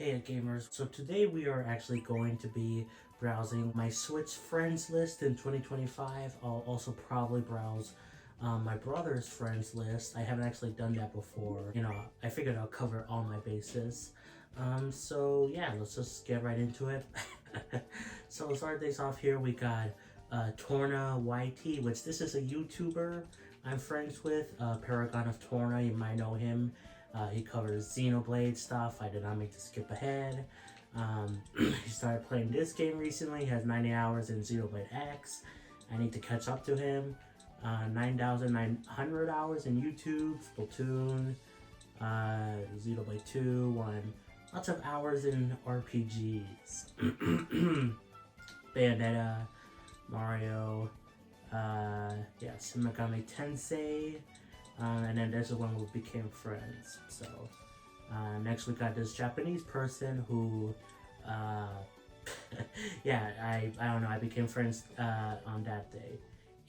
Hey gamers, so today we are actually going to be browsing my Switch friends list in 2025. I'll also probably browse my brother's friends list. I haven't actually done that before. I figured I'll cover all my bases. So yeah, let's just get right into it. So let's start things off here. We got Torna YT, which this is a YouTuber I'm friends with, Paragon of Torna, you might know him. He covers Xenoblade stuff. I did not mean to skip ahead. He started playing this game recently. He has 90 hours in Xenoblade X. I need to catch up to him. 9,900 hours in YouTube, Splatoon, Xenoblade 2, lots of hours in RPGs. Bayonetta, Mario, Shin Megami Tensei, and then this is when we became friends. So next we got this Japanese person who I don't know, I became friends on that day.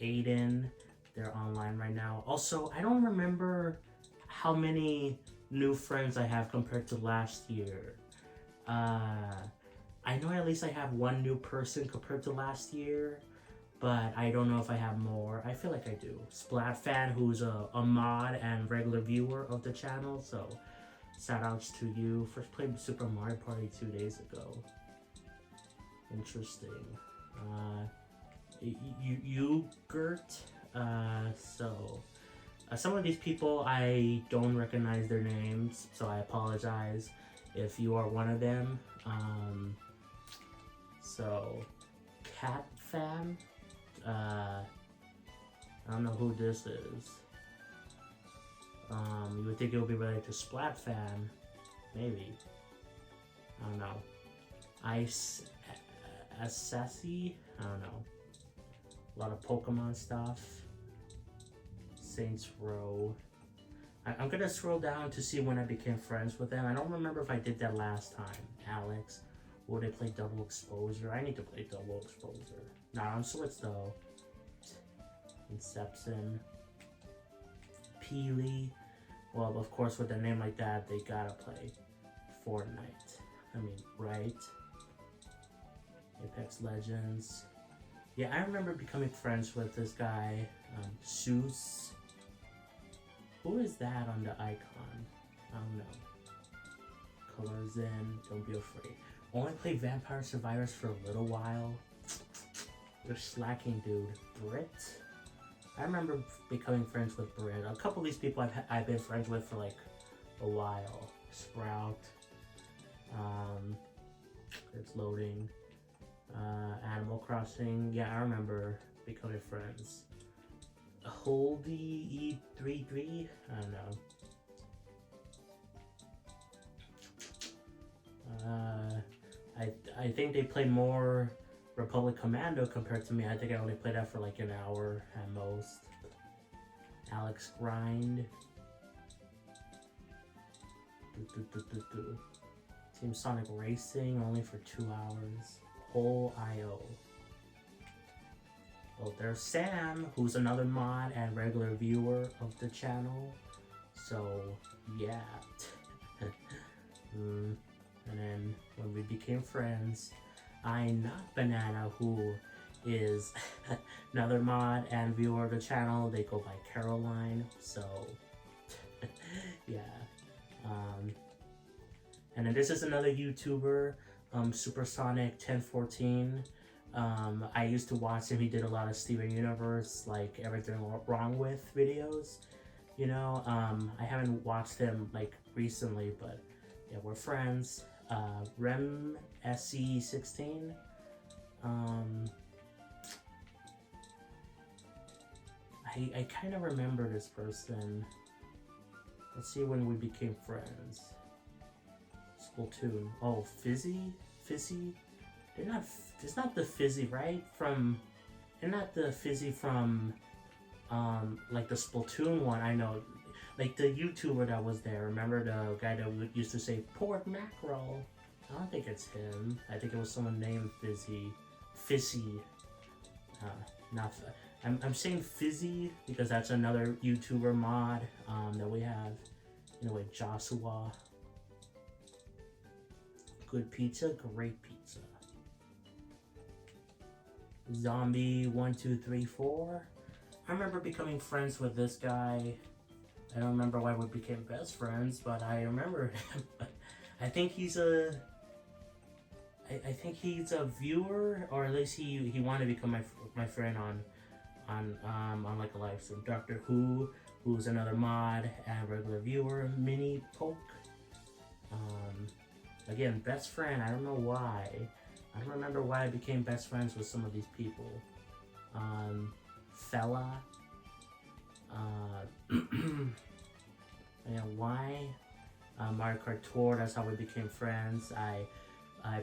Aiden, they're online right now. Also, I don't remember how many new friends I have compared to last year. I know at least I have one new person compared to last year, but I don't know if I have more. I feel like I do. Splatfan, who's a mod and regular viewer of the channel, so shout outs to you. First played Super Mario Party 2 days ago. Interesting. Gert. Some of these people I don't recognize their names, so I apologize if you are one of them. So Cat Fan. I don't know who this is. You would think it would be related to Splatfan, maybe. I don't know. Assassi? I don't know. A lot of Pokemon stuff. Saints Row. I'm gonna scroll down to see when I became friends with them. I don't remember if I did that last time. Alex. Would I play Double Exposure? I need to play Double Exposure. Not on Switch though. Inception. Peely. Well, of course, with a name like that, they gotta play Fortnite. I mean, right? Apex Legends. Yeah, I remember becoming friends with this guy, Seuss. Who is that on the icon? I don't know. Colors in, don't be afraid. Only play Vampire Survivors for a little while. You're slacking, dude. Brit? I remember becoming friends with Brit. A couple of these people I've been friends with for like a while. Sprout. It's loading. Animal Crossing. Yeah, I remember becoming friends. Holdy E33? I don't know. I think they play more Republic Commando compared to me. I think I only played that for like an hour at most. Alex Grind. Team Sonic Racing only for 2 hours. Whole IO. Well, there's Sam, who's another mod and regular viewer of the channel. So yeah. And then when we became friends, I Not Banana, who is another mod and viewer of the channel. They go by Caroline. So yeah. And then this is another YouTuber, Supersonic 1014. I used to watch him. He did a lot of Steven Universe, like Everything Wrong With videos. I haven't watched him like recently, but yeah, we're friends. Rem SC16. I kind of remember this person. Let's see when we became friends. Splatoon. Oh, Fizzy? It's not the Fizzy, right? They're not the Fizzy from, like the Splatoon one. I know, like the YouTuber that was there. Remember the guy that used to say pork mackerel? I don't think it's him. I think it was someone named Fizzy. I'm saying Fizzy because that's another YouTuber mod that we have. Joshua. good pizza, great pizza. Zombie 1234. I remember becoming friends with this guy. I don't remember why we became best friends, but I remember him. I think he's a viewer, or at least he wanted to become my friend on like a live stream. Doctor Who, who's another mod and regular viewer. Mini Poke. Again, best friend. I don't know why. I don't remember why I became best friends with some of these people. Fella. And why? Mario Kart Tour. That's how we became friends. I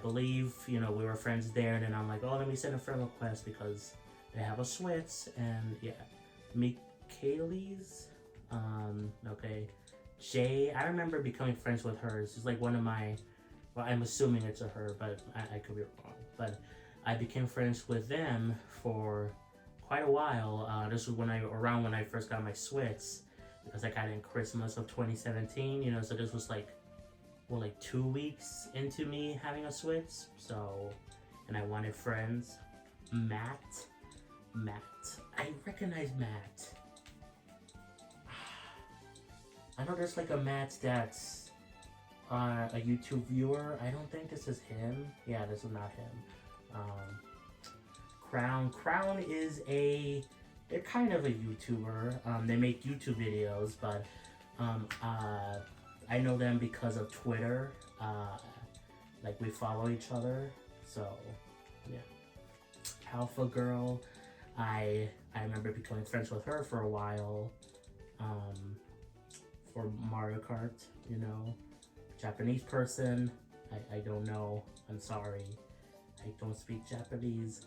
believe, you know, we were friends there, and then I'm like, oh, let me send a friend request because they have a Switch, and yeah. Michaelis. Okay. Jay. I remember becoming friends with her. She's like one of my. Well, I'm assuming it's a her, but I could be wrong. But I became friends with them for quite a while. This was around when I first got my Switch, because I got it in Christmas of 2017. You know, so this was like 2 weeks into me having a Switch. So, and I wanted friends. Matt. I recognize Matt. I know there's like a Matt that's a YouTube viewer. I don't think this is him. Yeah, this is not him. Crown is they're kind of a YouTuber. They make YouTube videos, but I know them because of Twitter. Like we follow each other. So yeah. Alpha Girl. I remember becoming friends with her for a while. For Mario Kart, you know. Japanese person, I don't know. I'm sorry. I don't speak Japanese.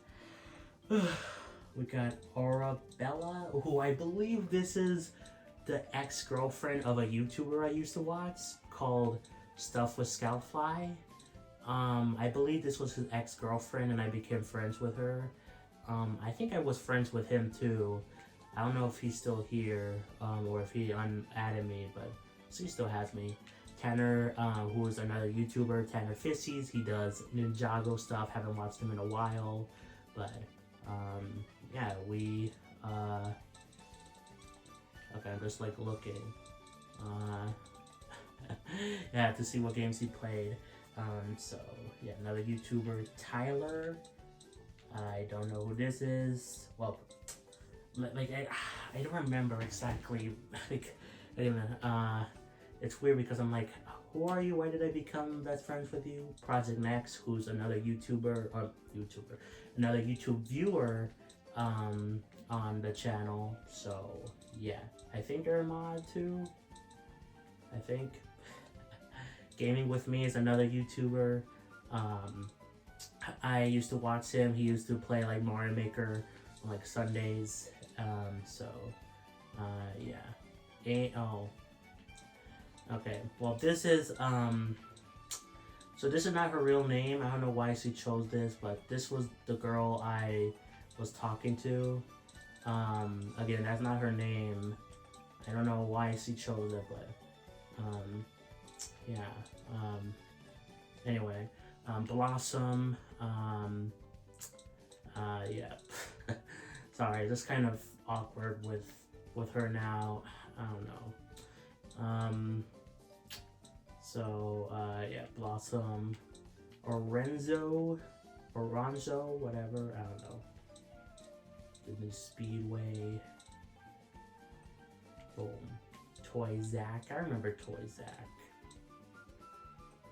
We got Arabella, who I believe this is the ex-girlfriend of a YouTuber I used to watch called Stuff with Scoutfly. I believe this was his ex-girlfriend and I became friends with her. I think I was friends with him too. I don't know if he's still here, or if he unadded me, but he still has me. Tanner, who is another YouTuber, Tanner Fissies. He does Ninjago stuff. Haven't watched him in a while, but yeah, we. Okay, I'm just like looking. Yeah, to see what games he played. So yeah, another YouTuber, Tyler. I don't know who this is. Well, like I don't remember exactly. Like, I don't know. It's weird because I'm like, who are you? Why did I become best friends with you? Project Next, who's another another YouTube viewer, on the channel. So yeah, I think they're a mod too. I think. Gaming with Me is another YouTuber. I used to watch him. He used to play like Mario Maker on like Sundays. Yeah. Okay. Well, this is so this is not her real name. I don't know why she chose this, but this was the girl I was talking to. Again, that's not her name. I don't know why she chose it, but yeah. Anyway, Blossom. Yeah. Sorry, just kind of awkward with her now. I don't know. Yeah, Blossom, Oranzo, whatever. I don't know. Disney Speedway. Boom. Toy Zach. I remember Toy Zach.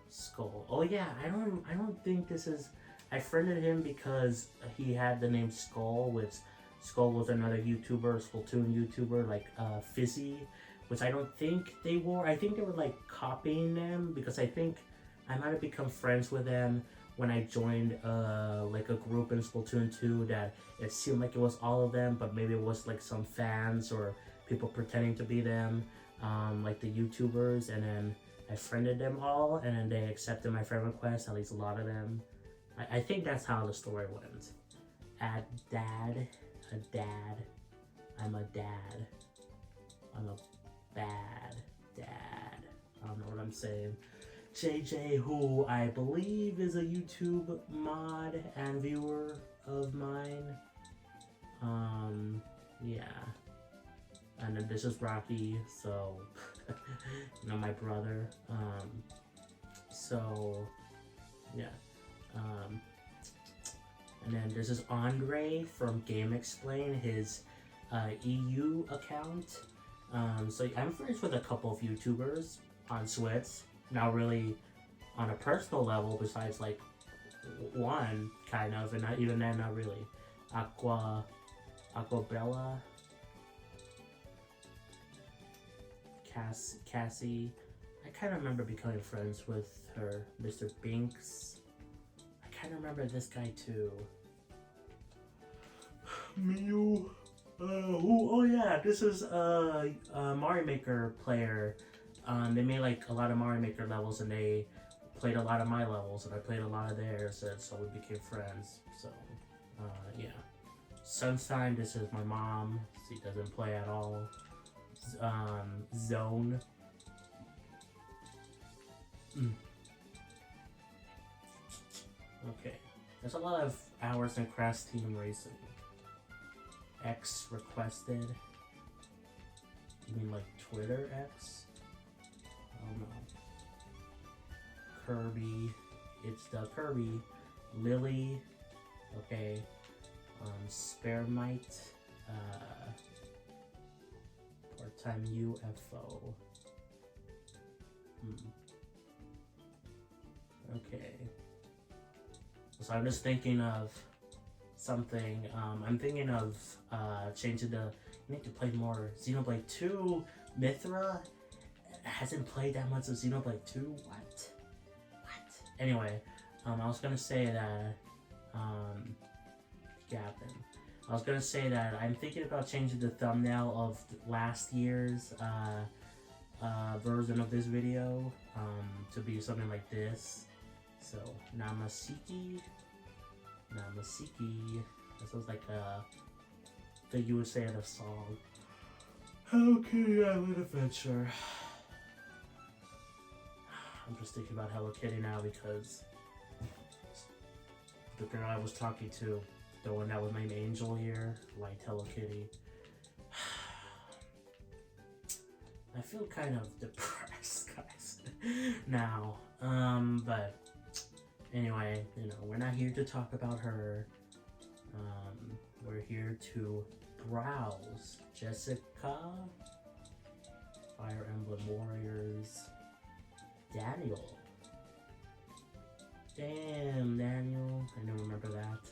Skull. Oh yeah, I don't think this is. I friended him because he had the name Skull, which Skull was another YouTuber, Splatoon YouTuber, like Fizzy, which I don't think they were. I think they were like copying them because I think I might have become friends with them when I joined like a group in Splatoon 2 that it seemed like it was all of them, but maybe it was like some fans or people pretending to be them, like the YouTubers, and then I friended them all, and then they accepted my friend request, at least a lot of them. I think that's how the story went. I'm a dad. I'm a bad dad. I don't know what I'm saying. JJ, who I believe is a YouTube mod and viewer of mine. Yeah. And then this is Rocky, so, you know, my brother. So, yeah. And then this is Andre from Game Explain, his EU account. So I'm friends with a couple of YouTubers on Switch. Not really on a personal level, besides like one kind of, and not even then, not really. Aquabella, Cassie. I kind of remember becoming friends with her. Mr. Binks. I kind of remember this guy too. Mew. Oh yeah, this is a Mario Maker player. They made like a lot of Mario Maker levels, and they played a lot of my levels, and I played a lot of theirs, and so we became friends. So, yeah. Sunshine, this is my mom. She doesn't play at all. Zone. Okay. There's a lot of hours in Crash Team Racing. X requested. You mean like Twitter X? I don't know. Kirby. It's the Kirby. Lily. Okay. Sparemite. Part-time UFO. Okay. So I'm just thinking of something. I'm thinking of changing the. You need to play more Xenoblade 2. Mithra hasn't played that much of Xenoblade 2. What? Anyway, I was gonna say that. Gavin. I was gonna say that I'm thinking about changing the thumbnail of last year's version of this video to be something like this. So Namasiki. That sounds like a thing you would say in a song. Okay, Island Adventure. I'm just thinking about Hello Kitty now because the girl I was talking to, the one that was named Angel here, liked Hello Kitty. I feel kind of depressed, guys, now. But anyway, you know, we're not here to talk about her. We're here to browse. Jessica, Fire Emblem Warriors, Daniel. Damn, Daniel. I don't remember that.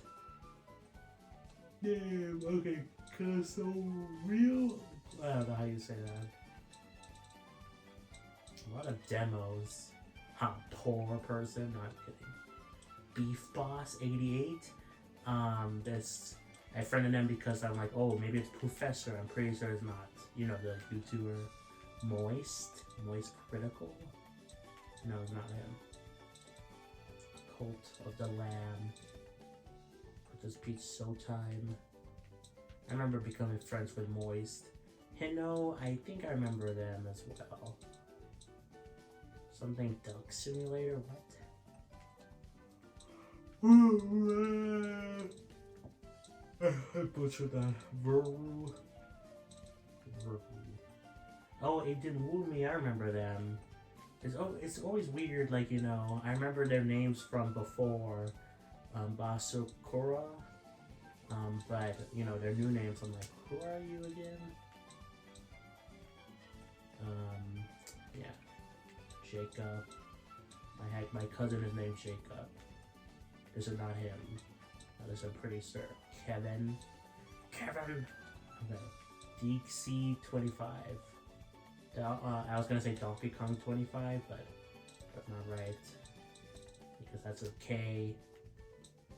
Damn, okay, cause so real. I don't know how you say that. A lot of demos. Huh, poor person, not kidding. Beef Boss 88. This I friended him because I'm like, oh, maybe it's Professor. I'm pretty sure it's not. You know, the YouTuber Moist Critical. No, it's not him. Cult of the Lamb. Put this Peach Showtime. I remember becoming friends with Moist. Hino, I think I remember them as well. Something Duck Simulator, what? I butchered that. Veru. Oh, it didn't woo me. I remember them. It's always weird, like, you know, I remember their names from before, Basukura, but, you know, their new names, I'm like, who are you again? Yeah, Jacob, my cousin is named Jacob. This is not him, this I'm pretty sure. Kevin, okay, DeekC25. I was gonna say Donkey Kong 25, but not right. Because that's a K.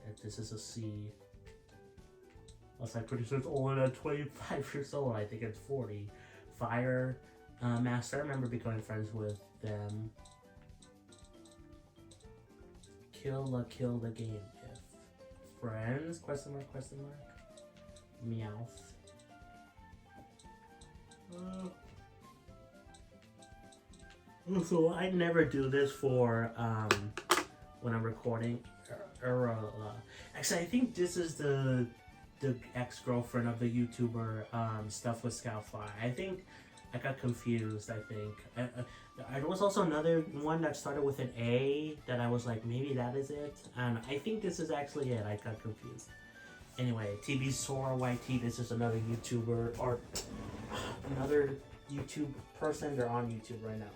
And this is a C. Also, I'm pretty sure it's older than 25 years old. I think it's 40. Fire Master. I remember becoming friends with them. Kill the game. If friends? Question mark? Meowth. So I never do this for when I'm recording. Actually, I think this is the ex-girlfriend of the YouTuber stuff with Scoutfly. I think I got confused. I think there was also another one that started with an A that I was like, maybe that is it. And I think this is actually it. I got confused. Anyway, TB Sora YT. This is another YouTuber or another YouTube person. They're on YouTube right now,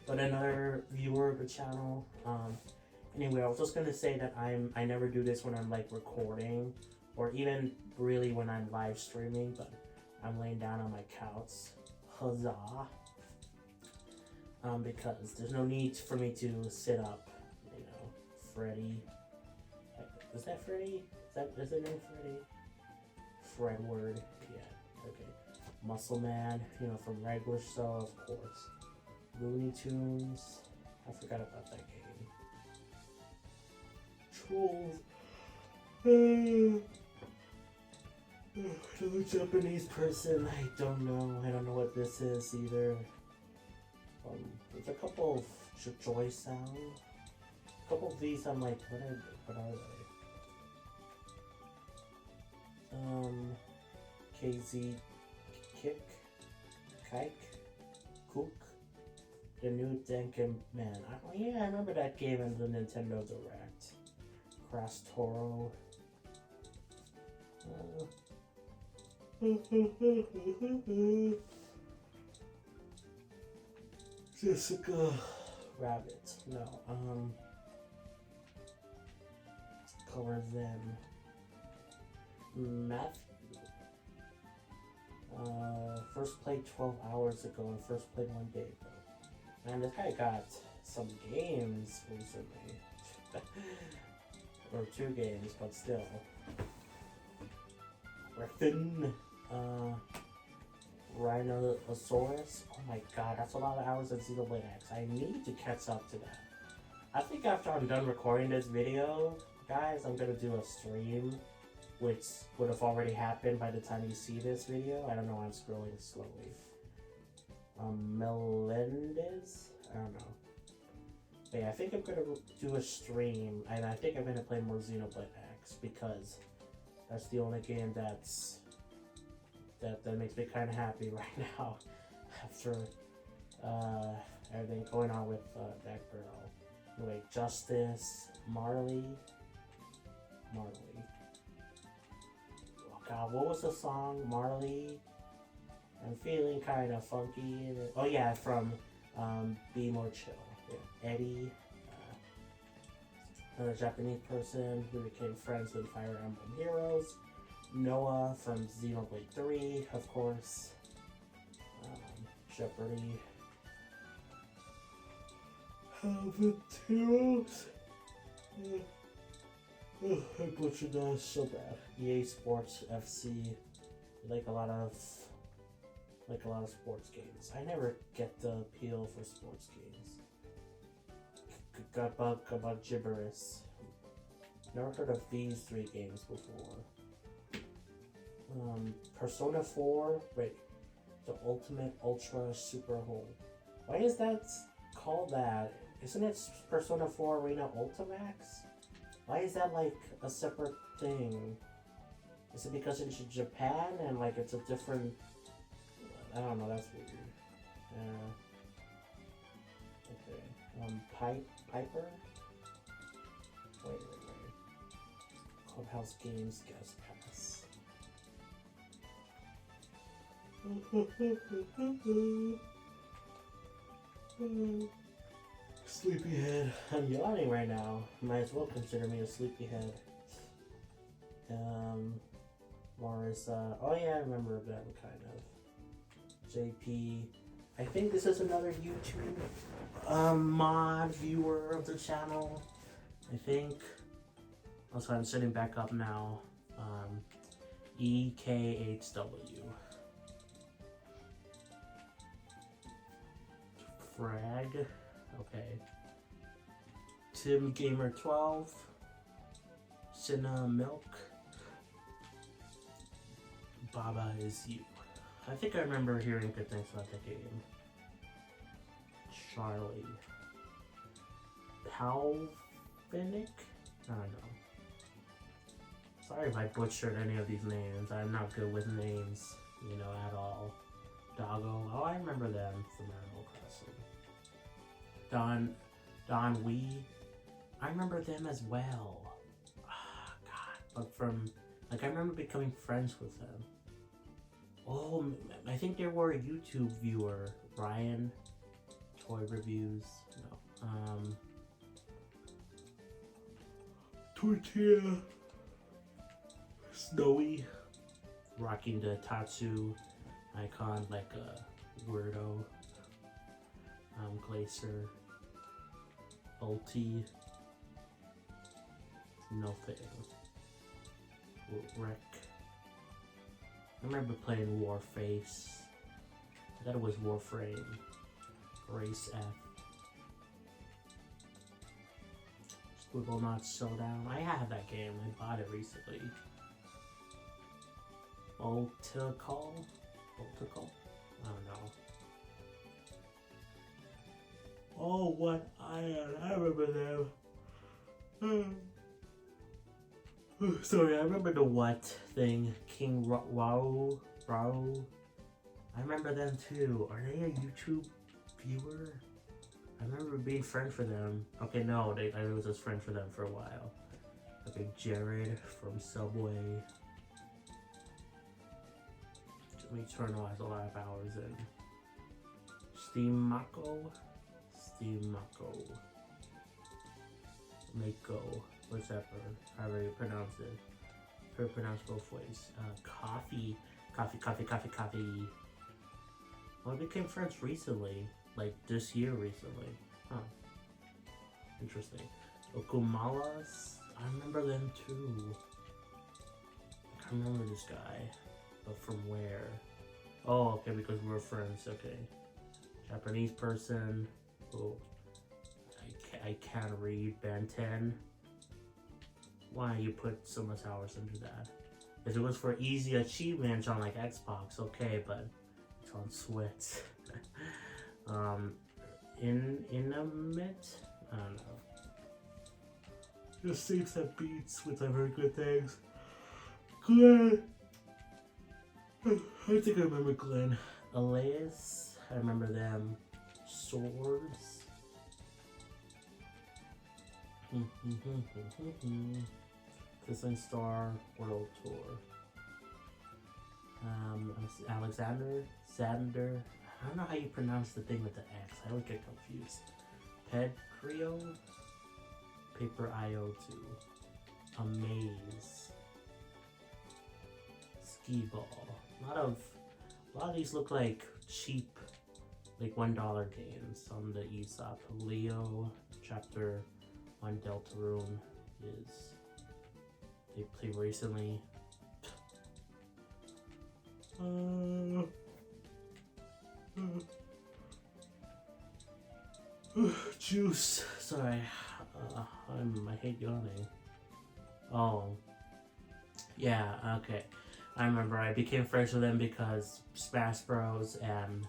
but another viewer of the channel. Anyway, I was just gonna say that I never do this when I'm like recording, or even really when I'm live streaming. But I'm laying down on my couch, huzzah! Because there's no need for me to sit up. You know, Freddy. Is that Freddy? Is it name Freddy? Fredward. Yeah. Okay. Muscle Man. You know, from Regular Show, of course. Looney Tunes. I forgot about that game. Trolls. Another Japanese person. I don't know. I don't know what this is either. There's a couple of joy sounds. A couple of these I'm like, what are they? KZ Kick, Kike, Kook, the new Denken Man. I remember that game in the Nintendo Direct. Crash Toro. Jessica Rabbit. No. Color them. Matthew. First played 12 hours ago and first played 1 day ago. Man, this guy got some games recently. Or 2 games, but still. Griffin. Rhinosaurus. Oh my god, that's a lot of hours of Xenoblade X. I need to catch up to that. I think after I'm done recording this video, guys, I'm gonna do a stream, which would have already happened by the time you see this video. I don't know, I'm scrolling slowly. Melendez? I don't know. But yeah, I think I'm gonna do a stream, and I think I'm gonna play more Xenoblade X, because that's the only game that makes me kind of happy right now, after everything going on with that girl. Anyway, Justice, Marley. Oh god, what was the song? Marley? I'm feeling kind of funky. Oh yeah, from Be More Chill. Yeah. Eddie, another Japanese person who became friends with Fire Emblem Heroes. Noah from Xenoblade 3, of course. Jeopardy. Heroes. I butchered that so bad. EA Sports FC. Like a lot of sports games. I never get the appeal for sports games. About gibberish. Never heard of these 3 games before. Persona 4. Wait, the Ultimate Ultra Super Hole. Why is that called that? Isn't it Persona 4 Arena Ultimax? Why is that like a separate thing? Is it because it's Japan and like it's a different? I don't know. That's weird. Okay. Piper. Wait. Clubhouse Games Guest Pass. Sleepyhead. I'm yawning right now. Might as well consider me a sleepyhead. Marissa. Oh yeah, I remember them kind of. JP. I think this is another YouTube mod viewer of the channel. I think. Also, I'm sitting back up now. EKHW. Frag. Okay. Tim Gamer 12. Cinna Milk. Baba is you. I think I remember hearing good things about that game. Charlie. Palvinic? I don't know. Sorry if I butchered any of these names. I'm not good with names, you know, at all. Doggo. Oh, I remember them from Animal Crossing. Don Wee. I remember them as well. Oh, God. But from, like, I remember becoming friends with them. Oh, I think they were a YouTube viewer. Ryan. Toy reviews. No. Tortilla. Snowy. Rocking the Tatsu icon like a weirdo. Glacier. Ulti. Nothing. Wreck. I remember playing Warface. I thought it was Warframe. Race F. Squiggle Not Showdown. I have that game. I bought it recently. Voltical? I don't know. Oh, what Iron? I remember them. Sorry, I remember the what thing. King Wow. I remember them too. Are they a YouTube viewer? I remember being friends for them. Okay, no, I was just friends for them for a while. Okay, Jared from Subway. Jimmy Eternal has a lot of hours in. Steam Mako. Mako. Whatever. However you pronounce it. Her pronounced both ways. Coffee. Well, we became friends recently. Like this year recently. Huh. Interesting. Okumalas. I remember them too. I can't remember this guy. But from where? Oh, okay, because we're friends. Okay. Japanese person. Oh. I can't read. Ben 10. Why you put so much hours into that? If it was for easy achievements on like Xbox, okay, but it's on Switch. Intimate? I don't know. Just seems that beats, which I've heard good things. Glenn! I think I remember Glenn. Elias? I remember them. Swords? Kissing Star World Tour. Alexander? Sander? I don't know how you pronounce the thing with the X. I always get confused. Ped Creo? Paper IO2. Amaze. Ski Ball. A lot of these look like cheap, like $1 games on the eShop. Leo Chapter 1 Deltarune is they played recently. Juice. Sorry. I hate yawning. Oh. Yeah, okay. I remember I became friends with them because Smash Bros. And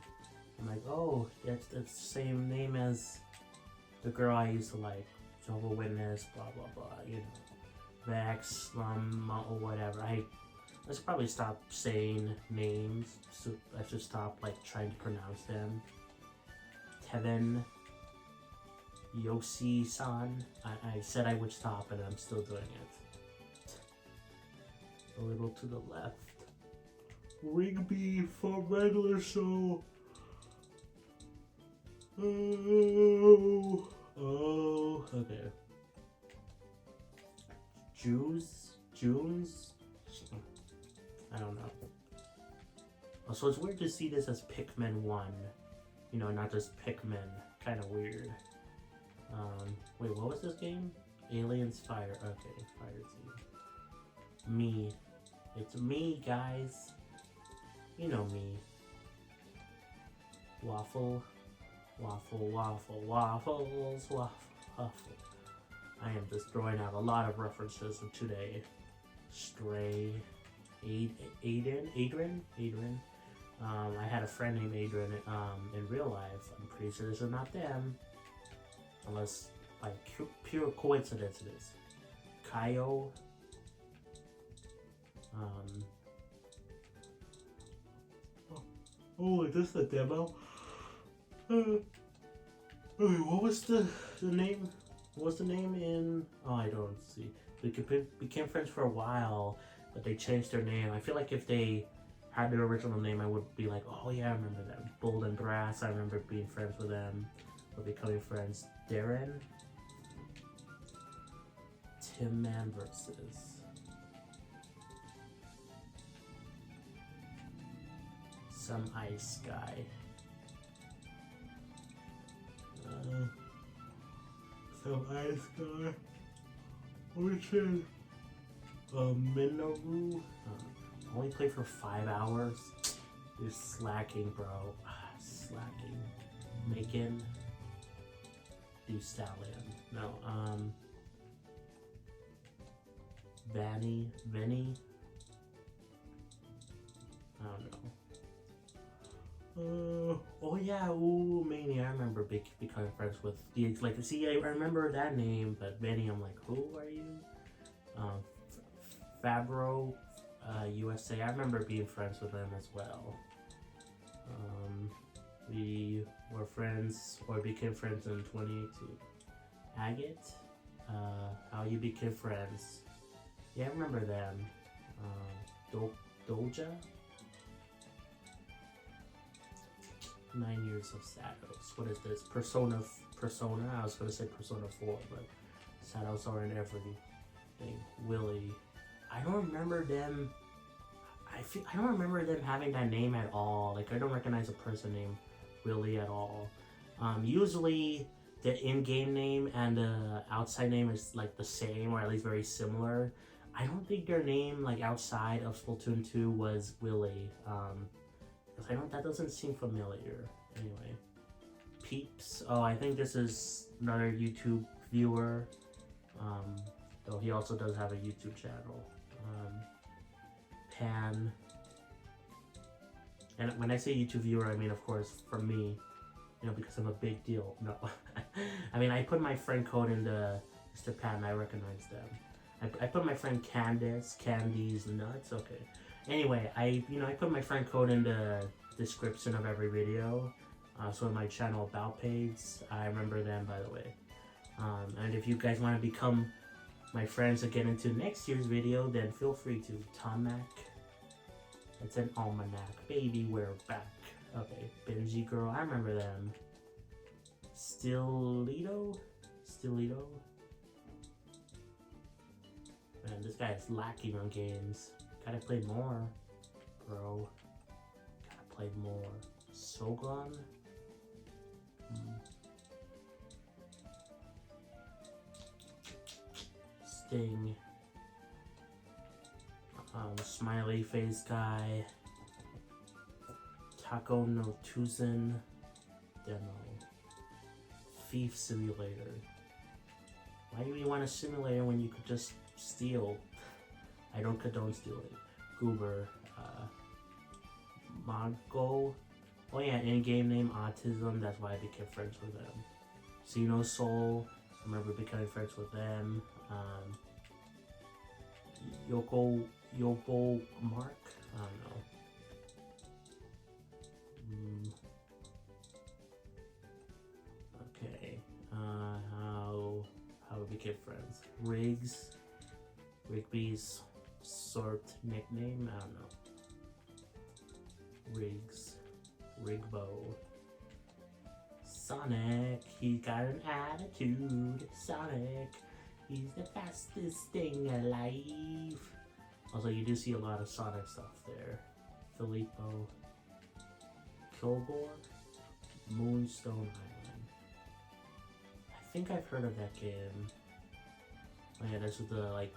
I'm like, oh, that's the same name as the girl I used to like. Jehovah's Witness, blah blah blah, you know. Vex, or whatever. I should probably stop saying names. So I should stop like trying to pronounce them. Kevin. Yoshi-san. I said I would stop and I'm still doing it. A little to the left. Rigby for regular show. Oh, okay. Junes? I don't know. Oh, so it's weird to see this as Pikmin 1. You know, not just Pikmin. Kind of weird. Wait, what was this game? Aliens Fire. Okay, Fire Team. Me. It's me, guys. You know me. Waffles. I am just throwing out a lot of references today. Stray. Adrian. I had a friend named Adrian in real life. I'm pretty sure this is not them. Unless, like, pure coincidence it is. Kaio. Oh, is this the demo? What was the name? What was the name in... Oh, I don't see. We became friends for a while, but they changed their name. I feel like if they had their original name, I would be like, oh yeah, I remember them. Bold and Brass, I remember being friends with them. Or becoming friends. Darren? Tim Man versus... some ice guy. Some ice guy. Which is Minoru. Only played for 5 hours. You're slacking, bro. Slacking. Macon. Do Stallion. No, Vinny. I don't know. Oh yeah, ooh, Mania. I remember becoming friends with the see. I remember that name, but Vinny, I'm like, who are you? Fabro, USA. I remember being friends with them as well. We were friends or became friends in 2018. Agate, how you became friends? Yeah, I remember them. Doja. 9 Years of Shadows. What is this? Persona. I was gonna say Persona 4, but Shadows are in everything. Willie. I don't remember them. I don't remember them having that name at all. Like, I don't recognize a person named Willie at all. Usually the in-game name and the outside name is like the same, or at least very similar. I don't think their name, like, outside of Splatoon 2 was Willie. That doesn't seem familiar. Anyway, Peeps. Oh, I think this is another YouTube viewer. Though he also does have a YouTube channel. Pan. And when I say YouTube viewer, I mean, of course, for me, because I'm a big deal. No, I mean, I put my friend code into Mr. Pan, and I recognize them. I put my friend Candy's Nuts. Okay. Anyway, I put my friend code in the description of every video. So in my channel about page, I remember them, by the way. And if you guys want to become my friends and get into next year's video, then feel free to. Tomac. It's an almanac. Baby, we're back. Okay, Benji Girl, I remember them. Stillito. Man, this guy is lacking on games. Gotta play more, bro. Gotta play more. Sogon? Sting. Smiley face guy. Taco no Tuzen. Demo. Thief Simulator. Why do you want a simulator when you could just steal? I don't condone stealing. Goober. Mongo. Oh yeah, in-game name Autism. That's why I became friends with them. Xeno Soul. I remember becoming friends with them. Yopo Mark. I don't know. Okay. How we became friends? Rigby's sort nickname. I don't know. Rigbo. Sonic, he got an attitude. Sonic, he's the fastest thing alive. Also, you do see a lot of Sonic stuff there. Filippo. Kilgore. Moonstone Island. I think I've heard of that game. Oh yeah, that's with the,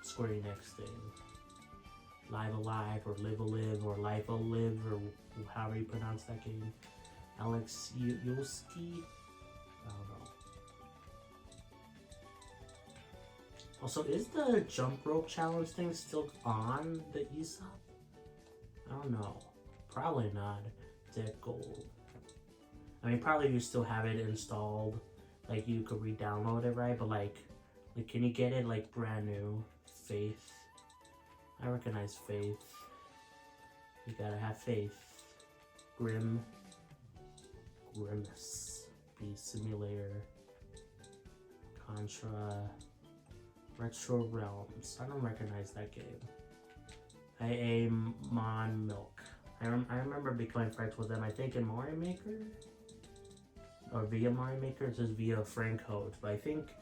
Square Enix thing. Live Alive, or Live a Live, or Life a Live, or however you pronounce that game. Alex Yoski? I don't know. Also, is the jump rope challenge thing still on the eShop? I don't know. Probably not. Dead Gold. I mean, probably you still have it installed. Like, you could re-download it, right? But, like, can you get it, like, brand new? Faith. I recognize Faith. You gotta have faith. Grimace. Beast Simulator. Contra. Retro Realms. I don't recognize that game. IA Mon Milk. I remember becoming friends with them, I think in Mario Maker? Or via Mario Maker, it's just via friend codes. But I think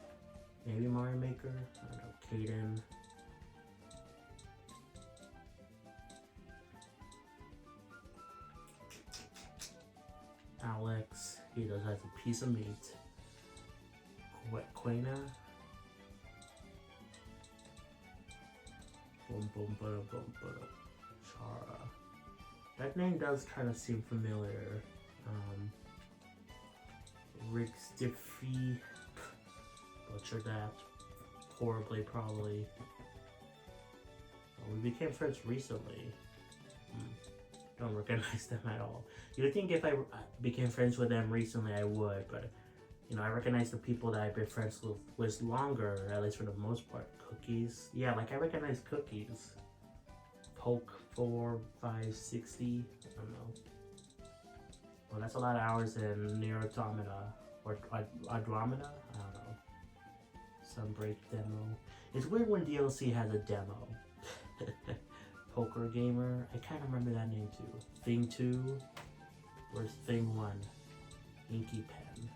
maybe Mario Maker? I don't know, Caden. Alex, he does have a piece of meat. Quena. Boom, boom, boom, boom, boom. Chara. That name does kind of seem familiar. Rick Stiffy. Butchered that. Horribly, probably. We became friends recently. Don't recognize them at all. You would think if I became friends with them recently, I would, but you know, I recognize the people that I've been friends with longer, at least for the most part. Cookies. Yeah, like I recognize Cookies. Poke 4, 5, 60. I don't know. Well, that's a lot of hours in Nier Automata. Or Andromeda? I don't know. Sunbreak demo. It's weird when DLC has a demo. Poker Gamer. I kind of remember that name too. Thing 2. Where's Thing 1? Inky Pen.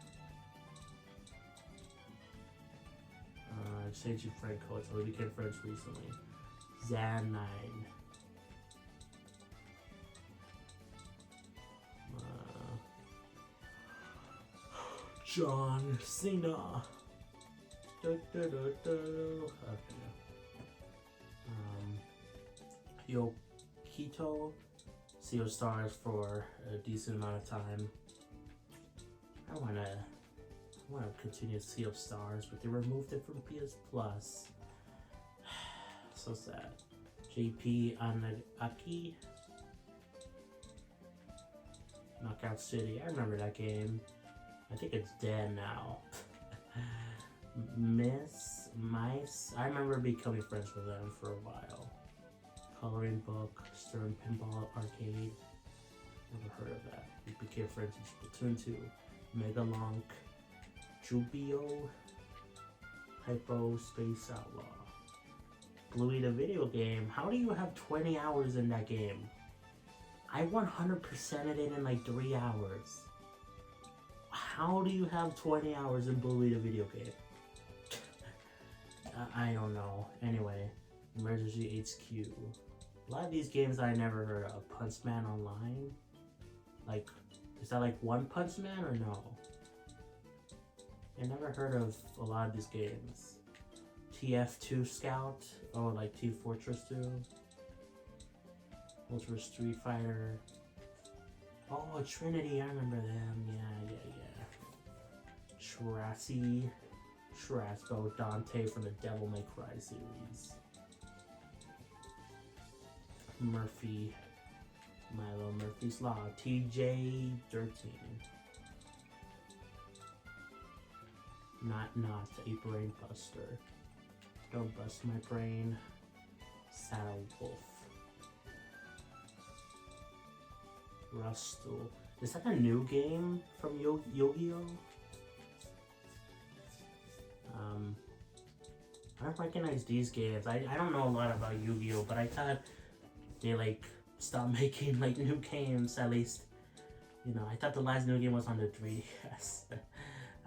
Exchanging friend codes. So we became friends recently. Zan 9. John Cena. Okay. Yokito. Sea of Stars for a decent amount of time. I wanna continue Sea of Stars, but they removed it from PS Plus. So sad. JP Anaki. Knockout City. I remember that game. I think it's dead now. Mice. I remember becoming friends with them for a while. Coloring Book, Stern Pinball Arcade. Never heard of that. We became friends in Splatoon 2. Megalonk, Jubio, Hypo Space Outlaw. Bluey the video game. How do you have 20 hours in that game? I 100%ed it in like 3 hours. How do you have 20 hours in Bluey the video game? I don't know. Anyway, Emergency HQ. A lot of these games I never heard of. Punch Man Online? Like, is that like One Punch Man or no? I never heard of a lot of these games. TF2 Scout? Oh, like Team Fortress 2? Ultra Street Fighter. Oh, Trinity, I remember them. Yeah. Shrasbo, Dante from the Devil May Cry series. Murphy. Milo Murphy's Law. TJ13. Not a brain buster. Don't bust my brain. Saddle Wolf. Rustle. Is that a new game from Yu-Gi-Oh? I don't recognize these games. I don't know a lot about Yu-Gi-Oh, but I thought they like stopped making like new games, at least. You know, I thought the last new game was on the 3DS.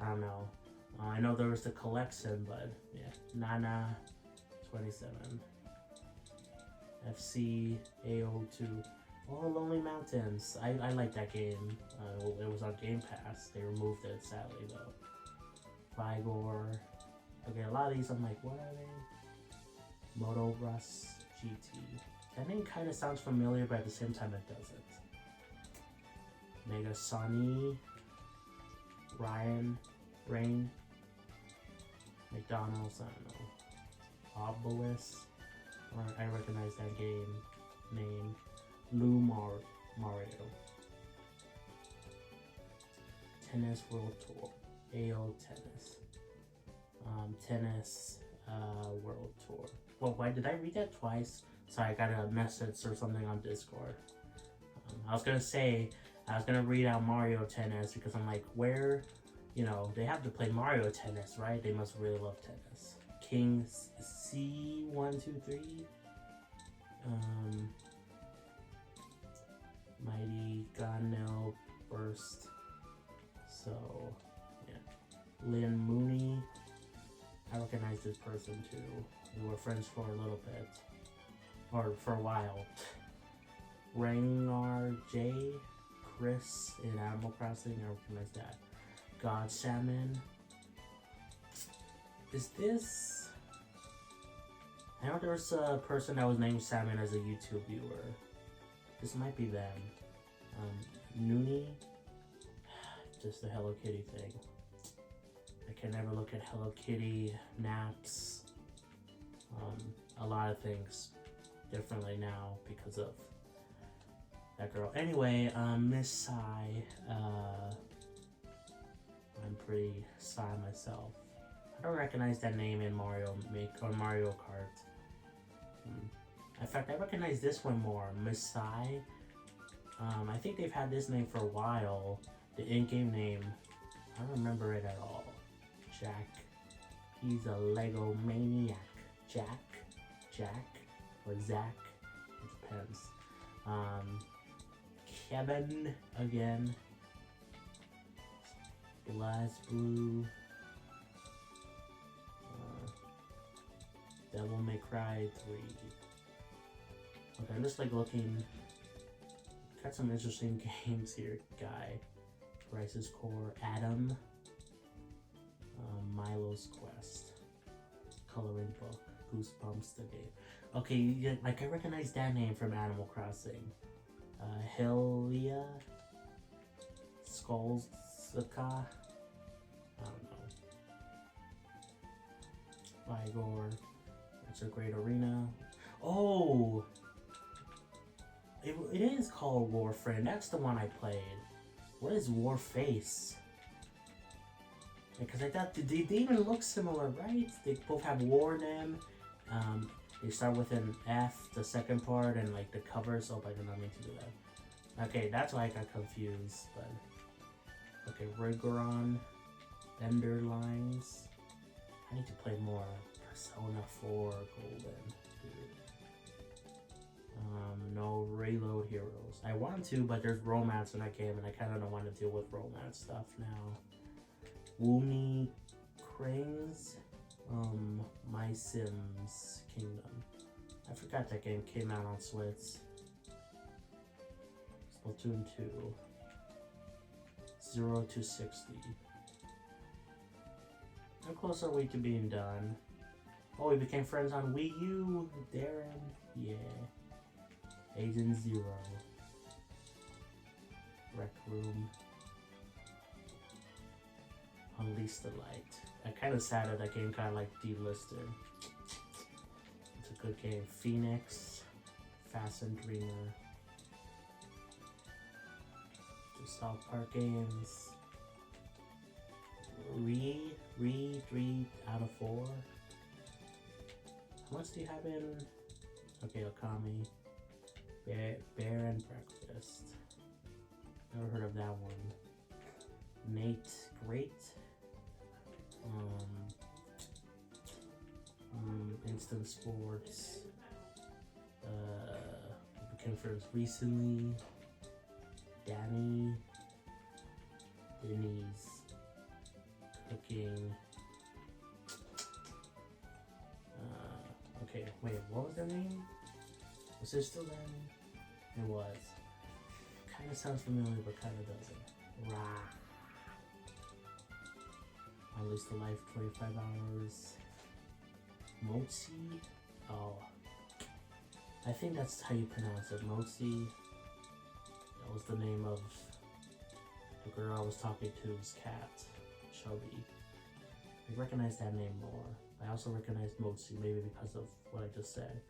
I don't know. I know there was the collection, but yeah. Nana 27. FC AO2. Oh, Lonely Mountains. I like that game. It was on Game Pass. They removed it, sadly, though. Vigor. Okay, a lot of these I'm like, what are they? Moto Russ GT. That name kind of sounds familiar, but at the same time it doesn't. Mega Sonny. Rain. McDonald's, I don't know. Obelisk. I recognize that game name. Lumar Mario. Tennis World Tour. AO Tennis. Tennis World Tour. Well, why did I read that twice? Sorry, I got a message or something on Discord. I was gonna read out Mario Tennis because I'm like, where, you know, they have to play Mario Tennis, right? They must really love tennis. King C123. Mighty Gonel Burst. So, yeah. Lynn Mooney. I recognize this person too. We were friends for a little bit. Or for a while. Rengar J. Chris in Animal Crossing. I recognize that. God Salmon. Is this... I know there was a person that was named Salmon as a YouTube viewer. This might be them. Noonie. Just the Hello Kitty thing. I can never look at Hello Kitty, naps, a lot of things differently now because of that girl. Anyway, Miss Psy, I'm pretty Psy myself. I don't recognize that name in Mario Kart. In fact, I recognize this one more, Miss Psy. I think they've had this name for a while. The in-game name, I don't remember it at all. Jack. He's a Lego maniac. Jack, or Zach. It depends. Kevin again. Blast Blue. Devil May Cry 3. Okay, I'm just like looking. Got some interesting games here, guy. Crisis Core, Adam. Milo's Quest, Coloring Book, Goosebumps the game. Okay, yeah, like I recognize that name from Animal Crossing. Hylia, Skullsaka, I don't know. Vigor, it's a great arena. Oh, it is called Warframe. That's the one I played. What is Warface? Because I thought they even look similar, right? They both have war in them. They start with an F, the second part, and like the covers. Oh, I did not mean to do that. Okay, that's why I got confused. But okay, Rigoron, Ender Lines. I need to play more Persona 4 Golden. No Reload Heroes. I want to, but there's romance in that game, and I kind of don't want to deal with romance stuff now. Woomy Cranes, My Sims Kingdom. I forgot that game came out on Switch. Splatoon 2. 0 to 60. How close are we to being done? Oh, we became friends on Wii U, Darren. Yeah. Agent Zero. Rec Room. Unleash the Light. I'm kind of sad that game kind of like delisted. It's a good game. Phoenix. Fasten Dreamer. The South Park games. 3 out of 4. How much do you have in? Okay, Okami. Bear and Breakfast. Never heard of that one. Nate Great. Instant Sports. Became friends recently. Danny. Denny's. Cooking. Okay, wait, what was their name? Was it still their name? It was. Kind of sounds familiar, but kind of doesn't. Rah. Unleash the Life 25 hours. Mozi? Oh. I think that's how you pronounce it. Mozi. That was the name of the girl I was talking to's cat. Chubby. I recognize that name more. I also recognize Mozi, maybe because of what I just said.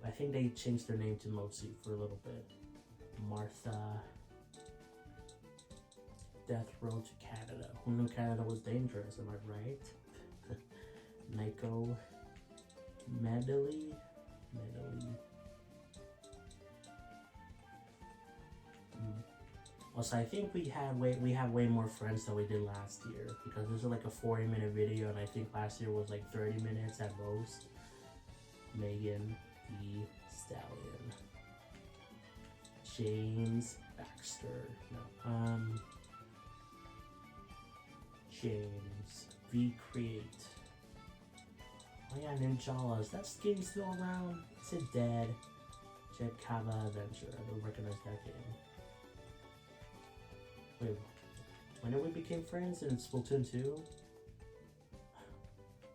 I think they changed their name to Mozi for a little bit. Martha. Death Road to Canada. Who knew Canada was dangerous? Am I right? Nico. Medley. Also, I think we have way more friends than we did last year, because this is like a 40-minute video, and I think last year was like 30 minutes at most. Megan E. Stallion. James Baxter. No. James V. Create. Oh yeah, Ninjala. Is that game still around? Is it dead? Jet Kava Adventure. I don't recognize that game. Wait, when did we become friends? In Splatoon 2?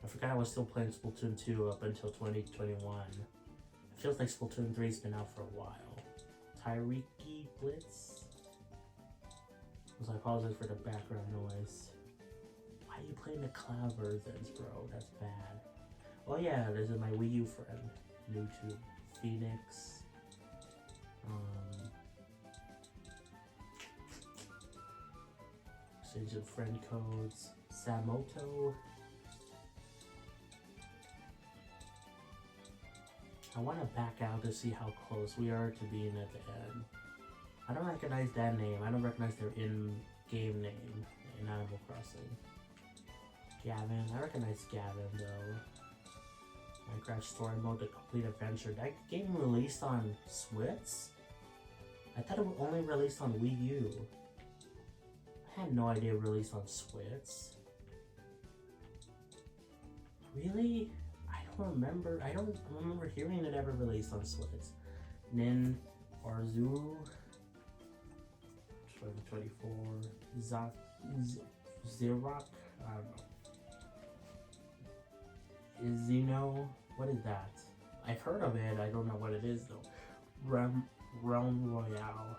I forgot I was still playing Splatoon 2 up until 2021. It feels like Splatoon 3's been out for a while. Tyriki Blitz? I apologize for the background noise. Why are you playing the cloud versions, bro? That's bad. Oh yeah, this is my Wii U friend. New to Phoenix. Exchange of friend codes. Samoto. I want to back out to see how close we are to being at the end. I don't recognize that name. I don't recognize their in-game name in Animal Crossing. Gavin. I recognize Gavin though. Minecraft Story Mode, The Complete Adventure. That game released on Switch? I thought it was only released on Wii U. I had no idea it released on Switch. Really? I don't remember hearing it ever released on Switch. Nin Arzuru 2024 Xerox, I don't know. Izino, what is that? I've heard of it, I don't know what it is though. Realm Royale.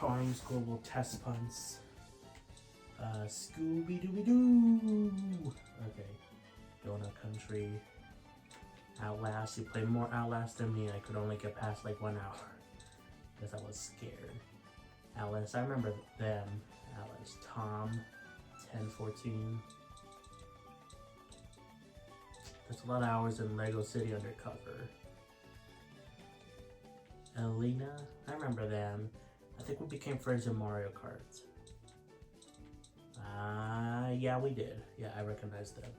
Arms Global Test Punts. Scooby-Dooby-Doo! Okay. Donut Country. Outlast. You play more Outlast than me. I could only get past like 1 hour. Because I was scared. Alice. I remember them. Alice. Tom. 1014. That's a lot of hours in Lego City Undercover. Elena. I remember them. I think we became friends in Mario Kart. Yeah, we did. Yeah, I recognize them.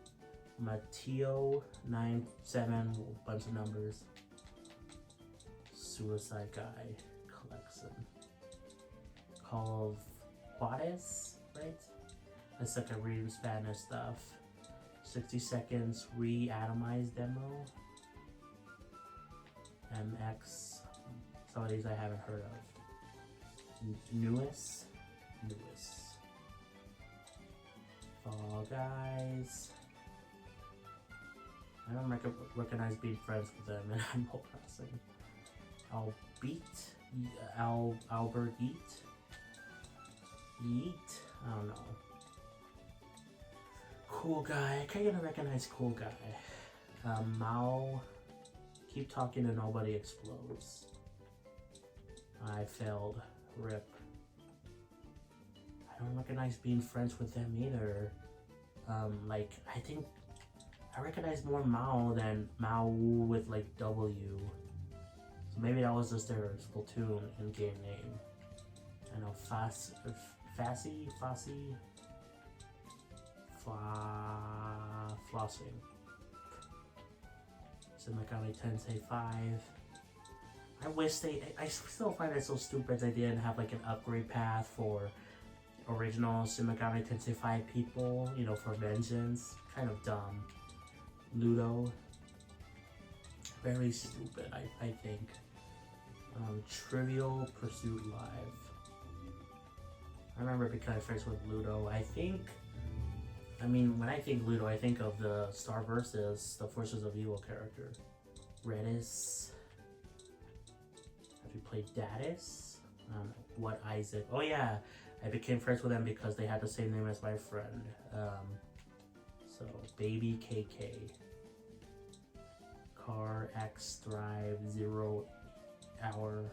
Mateo 97, bunch of numbers. Suicide Guy Collection. Call of Juarez, right? I suck at reading Spanish stuff. 60 seconds re-atomized demo. MX. Some of these I haven't heard of. Newest. Fall Guys. I don't recognize being friends with them in Animal Crossing. Albert Eat. I don't know. Cool Guy. I can't even recognize Cool Guy. Mao. Keep talking and nobody explodes. I failed. RIP. I don't recognize being friends with them either. Like, I think I recognize more Mao than Mao with like W. So maybe that was just their Splatoon in-game name. I know Fassy, Flossing. Shin Megami Tensei 5. I wish I still find it so stupid they didn't have like an upgrade path for original Shin Megami Tensei 5 people, you know, for vengeance. Kind of dumb. Ludo. Very stupid, I think. Trivial Pursuit Live. I remember becoming friends with Ludo. When I think Ludo, I think of the Star Versus, the Forces of Evil character. Redis. Have you played Dadis? What Isaac? Oh yeah, I became friends with them because they had the same name as my friend. So Baby KK. Car X Drive 0 our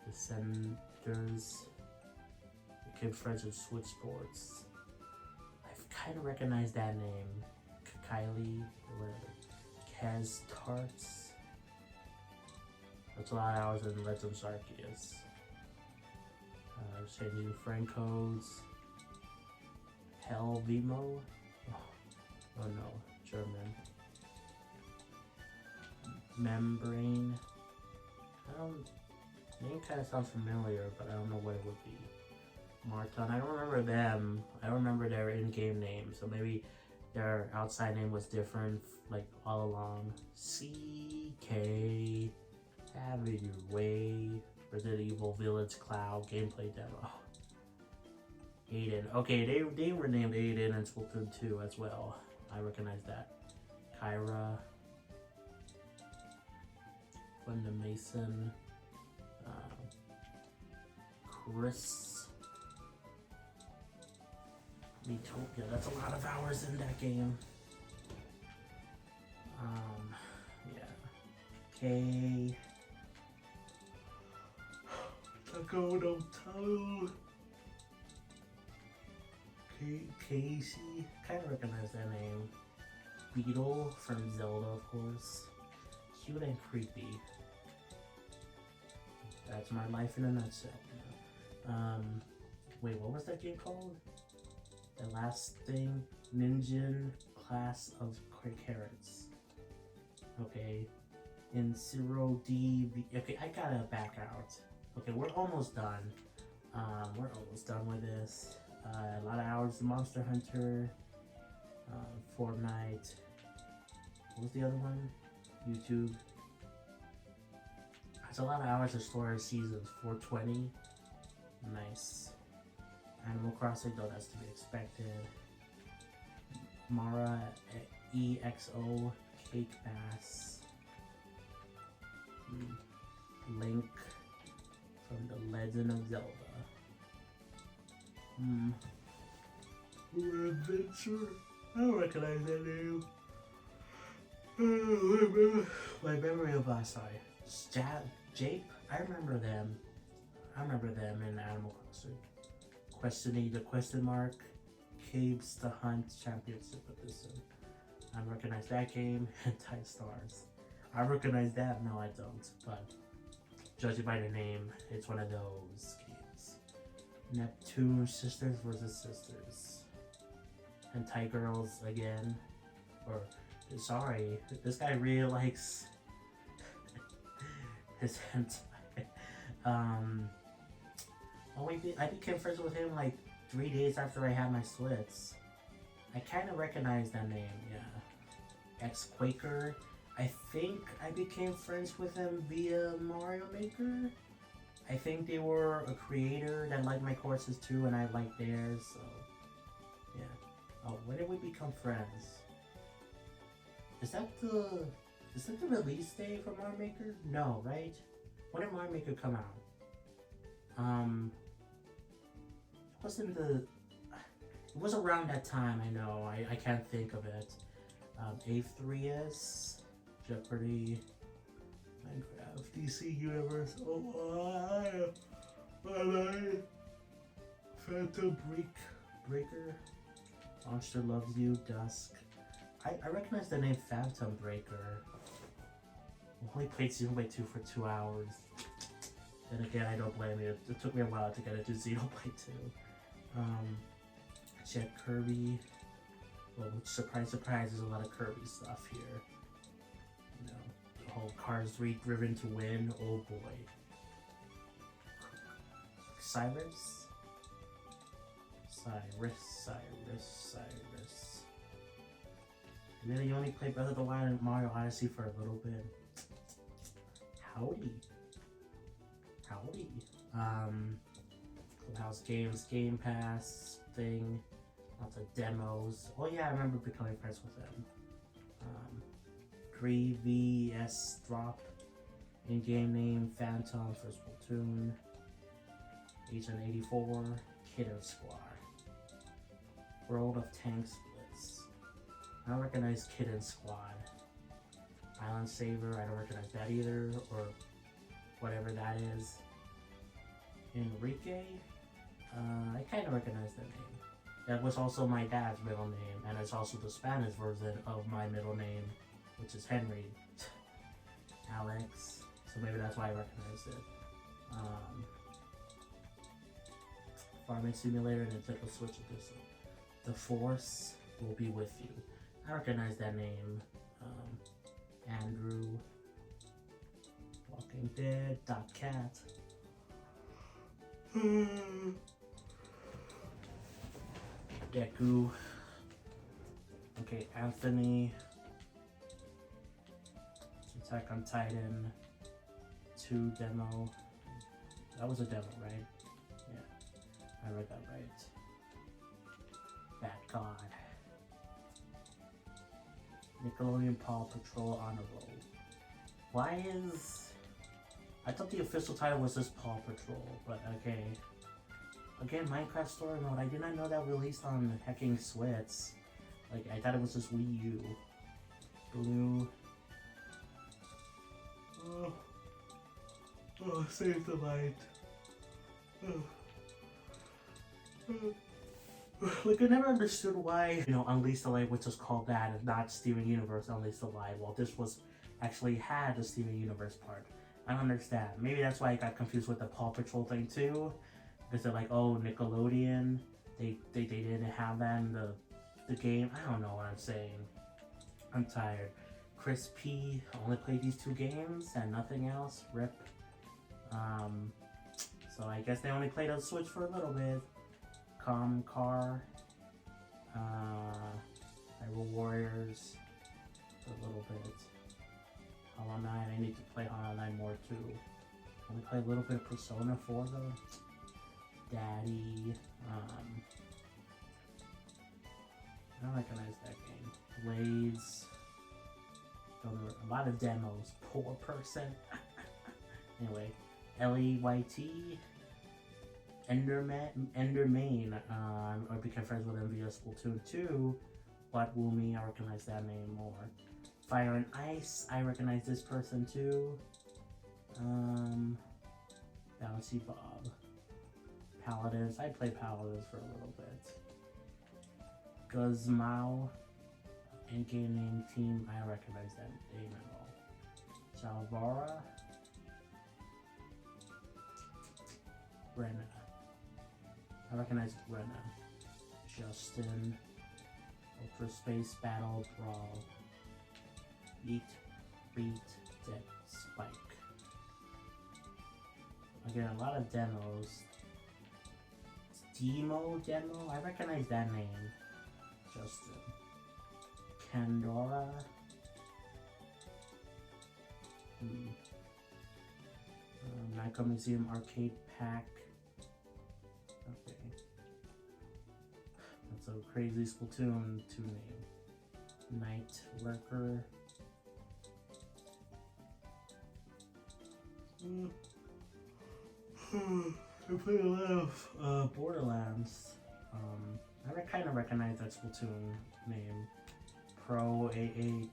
descenders became friends with Switch Sports. I've kind of recognized that name. Kylie, or whatever. Kaz Tarts. That's a lot of hours in Legends Arceus. Changing friend codes. Hell Vimo. Oh no, German. Membrane. Name kind of sounds familiar, but I don't know what it would be. Marton. I don't remember them. I don't remember their in-game name, so maybe their outside name was different, like all along. CK. Have it your way. Resident Evil Village Cloud gameplay demo. Aiden. Okay, they were named Aiden and Splatoon 2 as well. I recognize that. Kyra. Glenda Mason. Chris. Metopia. That's a lot of hours in that game. Yeah. K. Taco no Taco. Casey. Kind of recognize that name. Beetle from Zelda, of course. Cute and creepy. That's my life in a nutshell. Wait, what was that game called? The last thing, Ninja Class of Carrots. Okay, in 0D. Okay, I gotta back out. Okay, we're almost done. We're almost done with this. A lot of hours of Monster Hunter, Fortnite. What was the other one? YouTube. That's a lot of hours of story seasons. 420. Nice. Animal Crossing, though that's to be expected. Mara EXO Cake Bass. Link from The Legend of Zelda. Adventure. I don't recognize that name. My memory of sorry. Jape. I remember them. I remember them in Animal Crossing. Questioning the question mark. Caves the Hunt Championship Edition. I recognize that game. Hentai Stars. I recognize that. No, I don't. But judging by the name, it's one of those games. Neptune Sisters vs. Sisters. Hentai Girls again. Or sorry, this guy really likes his hentai. I became friends with him like 3 days after I had my Switch. I kind of recognize that name, yeah. X-Quaker. I think I became friends with him via Mario Maker. I think they were a creator that liked my courses too, and I liked theirs, so yeah. Oh, when did we become friends? Is that the release date for Mario Maker? No, right? When did Mario Maker come out? It was around that time, I know. I can't think of it. A3S, Jeopardy, Minecraft, DC Universe, Phantom Breaker, Monster Loves You, Dusk. I recognize the name Phantom Breaker. I only played Xenoblade 2 for 2 hours. Then again, I don't blame you. It took me a while to get into Xenoblade 2. Jet Kirby. Well, surprise, surprise, there's a lot of Kirby stuff here. You know, the whole Cars 3 Driven to Win. Oh boy. Cyrus. And then you only play Breath of the Wild and Mario Odyssey for a little bit. Howdy. Clubhouse Games, Game Pass thing, lots of demos. Oh yeah, I remember becoming friends with them. 3VS Drop, in-game name Phantom for Splatoon, Agent 84, Kiddo Squad, World of Tank Splits. I recognize Kiddo Squad. Island Saver, I don't recognize that either, or whatever that is. Enrique, I kind of recognize that name. That was also my dad's middle name, and it's also the Spanish version of my middle name, which is Henry. Alex, so maybe that's why I recognize it. Farming Simulator, Nintendo Switch Edition. The Force will be with you. I recognize that name. Andrew. Walking Dead. Dot Cat. Deku. Okay, Anthony. Attack on Titan 2 demo. That was a demo, right? Yeah, I read that right. Bad God. Nickelodeon Paw Patrol Honor Roll. Why is... I thought the official title was just Paw Patrol, but okay. Again, Minecraft Story Mode. I did not know that released on hecking Switch. Like, I thought it was just Wii U. Blue. Oh, save the light. Like, I never understood why, Unleash the Light, which was called that, and not Steven Universe Unleash the Light. Well, this was actually had the Steven Universe part. I don't understand. Maybe that's why I got confused with the Paw Patrol thing too. Because they're like, oh, Nickelodeon, they didn't have that in the game. I don't know what I'm saying. I'm tired. Chris P only played these 2 games and nothing else. RIP. So I guess they only played on Switch for a little bit. Car. Hyrule Warriors for a little bit. Hollow Knight. I need to play Hollow Knight more too. Only play a little bit of Persona 4 though. Daddy. I don't recognize that game. Blades. A lot of demos. Poor person. Anyway, Leyt. Endermane. I became friends with him via Splatoon 2. But Woomy, I recognize that name more. Fire and Ice. I recognize this person too. Bouncy Bob. Paladins. I played Paladins for a little bit. Guzmao. In-game name team. I don't recognize that name at all. Salvara. Brenna. I recognize Brenna. Justin. Ultra Space Battle Brawl. Beat. Dead Spike. Again, a lot of demos. Demo? I recognize that name. Justin. Pandora. Nyko Museum Arcade Pack. Okay. That's a crazy Splatoon 2 name. Night Lurker. I play a lot of Borderlands. I kind of recognize that Splatoon name. Pro A8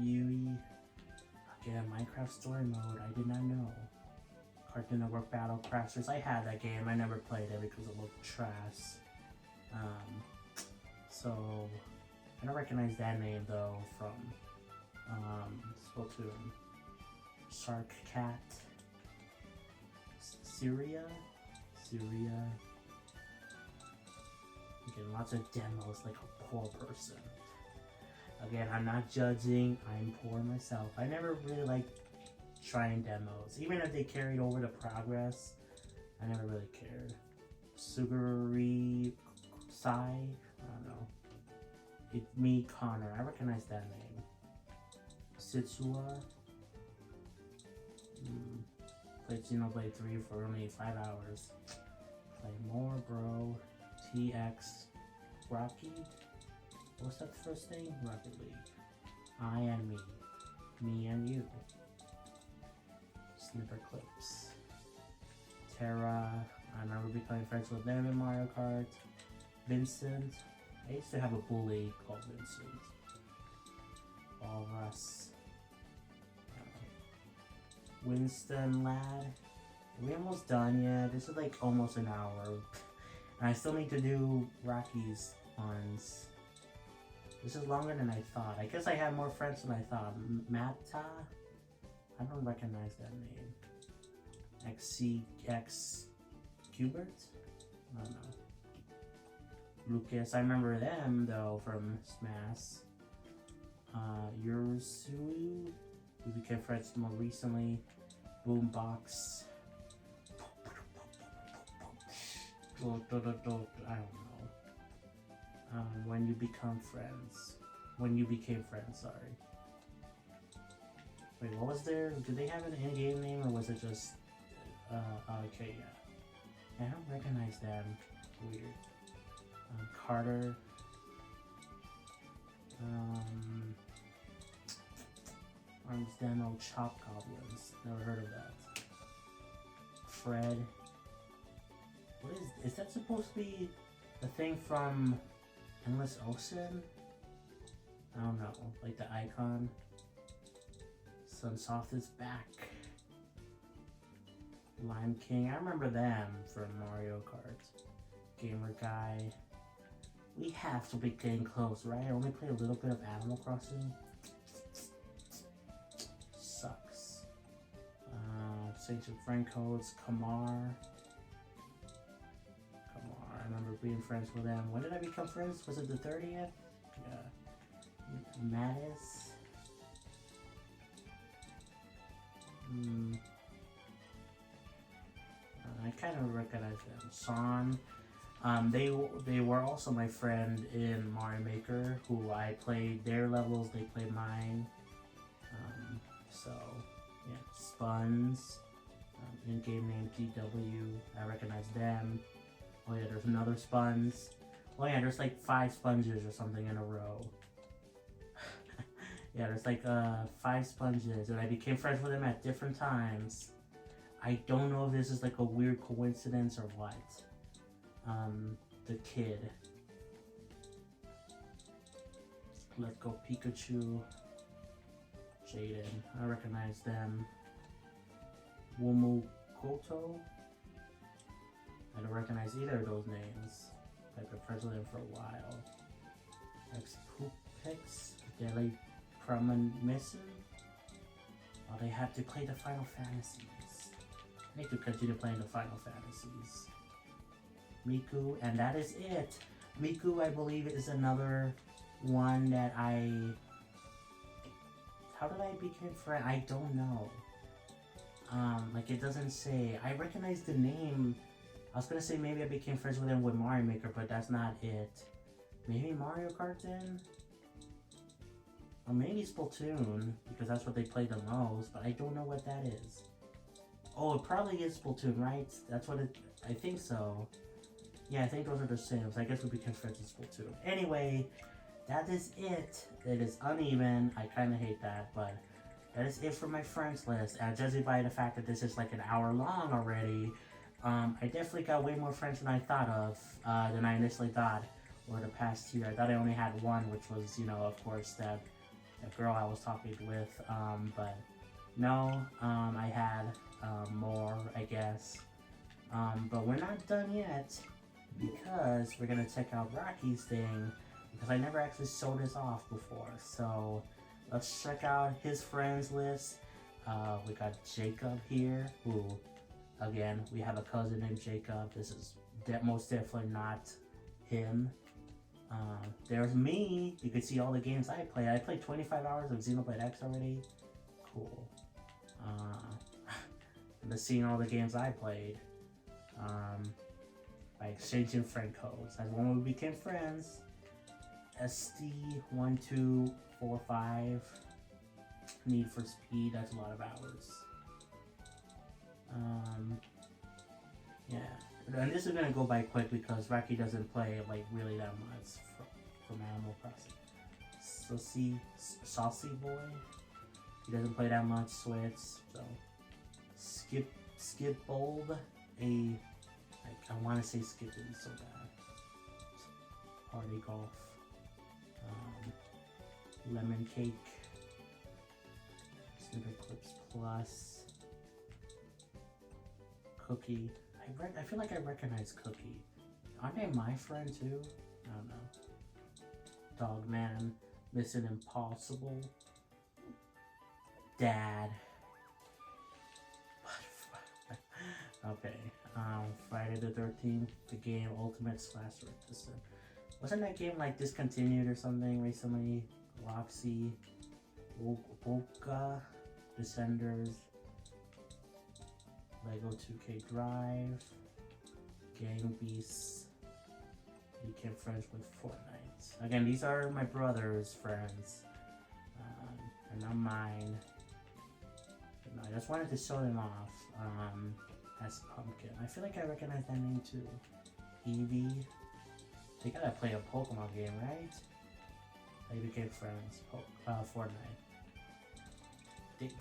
Yui. Again, Minecraft Story Mode. I did not know. Cartoon Network Battle Crashers. I had that game. I never played it because it looked trash. So I don't recognize that name though from Splatoon. Shark Cat. Syria. Again, lots of demos like a poor person. Again, I'm not judging, I'm poor myself. I never really liked trying demos. Even if they carried over to progress, I never really cared. Sugary Sai? I don't know. It's me, Connor. I recognize that name. Sitsua. Played Xenoblade 3 for only 5 hours. Play more, bro. TX. Rocky? What's that first name? Rocket League. I and me. Me and you. Snipper Clips. Terra. I remember becoming friends with them in Mario Kart. Vincent. I used to have a bully called Vincent. Walrus. Winston lad. Are we almost done yet? This is like almost an hour. And I still need to do Rocky's ones. This is longer than I thought. I guess I had more friends than I thought. Mata? I don't recognize that name. X Cubert? I don't know. Lucas, I remember them though from Smash. Yursui, we became friends more recently. Boombox. I don't know. When you become friends. When you became friends, sorry. Wait, what was there? Did they have an in-game name or was it just... okay, yeah. I don't recognize them. Weird. Carter. Arms Demo Chop Goblins. Never heard of that. Fred. What is that supposed to be the thing from Endless Ocean? I don't know. Like the icon. Sunsoft is back. Lime King. I remember them from Mario Kart. Gamer Guy. We have to be getting close, right? I only play a little bit of Animal Crossing. Sucks. Saints and Friend Codes. Kamar. I remember being friends with them. When did I become friends? Was it the 30th? Yeah. Mattis. I kind of recognize them. Son. They were also my friend in Mario Maker, who I played their levels, they played mine. So, yeah, Spuns, in-game name GW, I recognize them. Oh yeah, there's another Spuns. Oh yeah, there's like 5 sponges or something in a row. Yeah, there's like 5 sponges, and I became friends with them at different times. I don't know if this is like a weird coincidence or what. The kid. Let's go Pikachu. Jaden. I recognize them. Womukoto. I don't recognize either of those names. I've been friends with them for a while. X-Poopix. Deli Premonition. Oh, they have to play the Final Fantasies. I need to continue playing the Final Fantasies. Miku, and that is it. Miku, I believe, is another one that I... How did I become friend? I don't know. Like it doesn't say. I recognize the name. I was gonna say maybe I became friends with him with Mario Maker, but that's not it. Maybe Mario Kart then? Or maybe Splatoon, because that's what they play the most, but I don't know what that is. Oh, it probably is Splatoon, right? That's what it... I think so. Yeah, I think those are the same. So I guess we became friends with Splatoon. Anyway, that is it. It is uneven. I kind of hate that, but that is it for my friends list. And judging by the fact that this is like an hour long already, I definitely got way more friends than I thought of, than I initially thought over the past year. I thought I only had one, which was, you know, of course, that girl I was talking with, but no, I had more, I guess. But we're not done yet, because we're gonna check out Rocky's thing, because I never actually showed this off before. So let's check out his friends list. We got Jacob here, who, again, we have a cousin named Jacob. This is most definitely not him. There's me. You can see all the games I play. I played 25 hours of Xenoblade X already. Cool. And seeing all the games I played. By exchanging friend codes. That's when we became friends. SD1245. Need for Speed. That's a lot of hours. Yeah. And this is gonna go by quick because Rocky doesn't play like really that much from Animal Crossing. Saucy Boy. He doesn't play that much Switch. So Skip Bold. I want to say Skipping so bad. Party Golf. Lemon Cake. Snippet Clips Plus. Cookie. I feel like I recognize Cookie. Aren't they my friend too? I don't know. Dogman, Mission Impossible, Dad. Okay, Friday the 13th, the game Ultimate Slasher. Wasn't that game like discontinued or something recently? Roxy, Boca, Descenders, Lego 2K Drive, Gang Beasts, Became Friends with Fortnite. Again, these are my brother's friends, and not mine. But no, I just wanted to show them off. As Pumpkin. I feel like I recognize that name too. Eevee. They gotta play a Pokemon game, right? They became friends. Fortnite.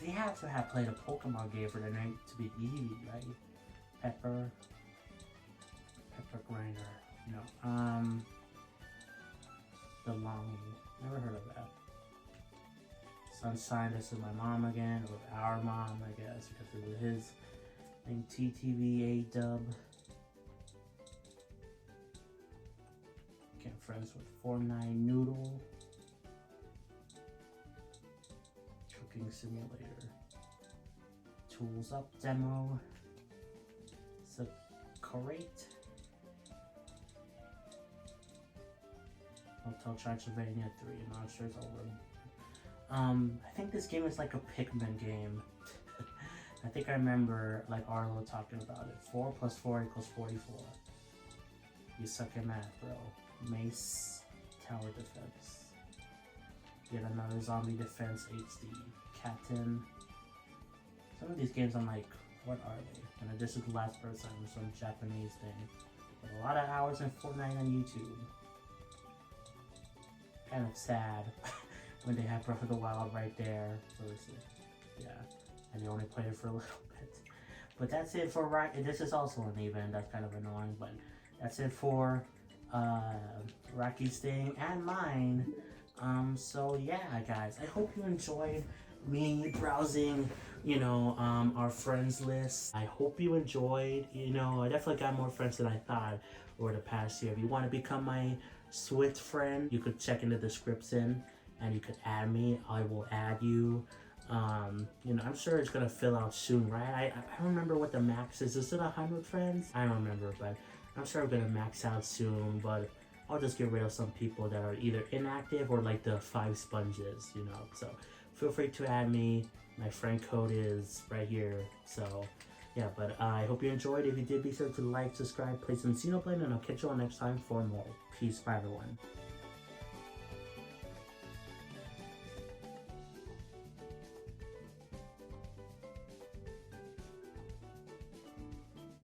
They have to have played a Pokemon game for their name to be Eevee, right? Pepper Grinder. No. The Longing. Never heard of that. Sunshine, this is my mom again, or our mom, I guess, because it was his. And TTVA dub. Get friends with 49 Noodle. Cooking Simulator. Tools Up demo. Separate. Hotel Transylvania 3. Monsters Over. I think this game is like a Pikmin game. I think I remember like Arlo talking about it. 4 + 4 = 44. You suck at math, bro. Mace, Tower Defense. Yet another Zombie Defense HD. Captain. Some of these games I'm like, what are they? And this is the last person, some Japanese thing. But a lot of hours in Fortnite on YouTube. Kind of sad when they have Breath of the Wild right there. Yeah. And they only played it for a little bit. But that's it for this is also an event, that's kind of annoying, but that's it for Rocky's thing and mine. So yeah, guys, I hope you enjoyed me browsing, our friends list. I hope you enjoyed, I definitely got more friends than I thought over the past year. If you want to become my Swift friend, you could check in the description and you could add me. I will add you. I'm sure it's gonna fill out soon, right? I don't remember what the max is. Is it 100 friends? I don't remember, but I'm sure I'm gonna max out soon. But I'll just get rid of some people that are either inactive or like the 5 sponges, So feel free to add me. My friend code is right here. So yeah, but I hope you enjoyed. If you did, be sure to like, subscribe, play some Xenoblade, and I'll catch you all next time for more. Peace, bye everyone.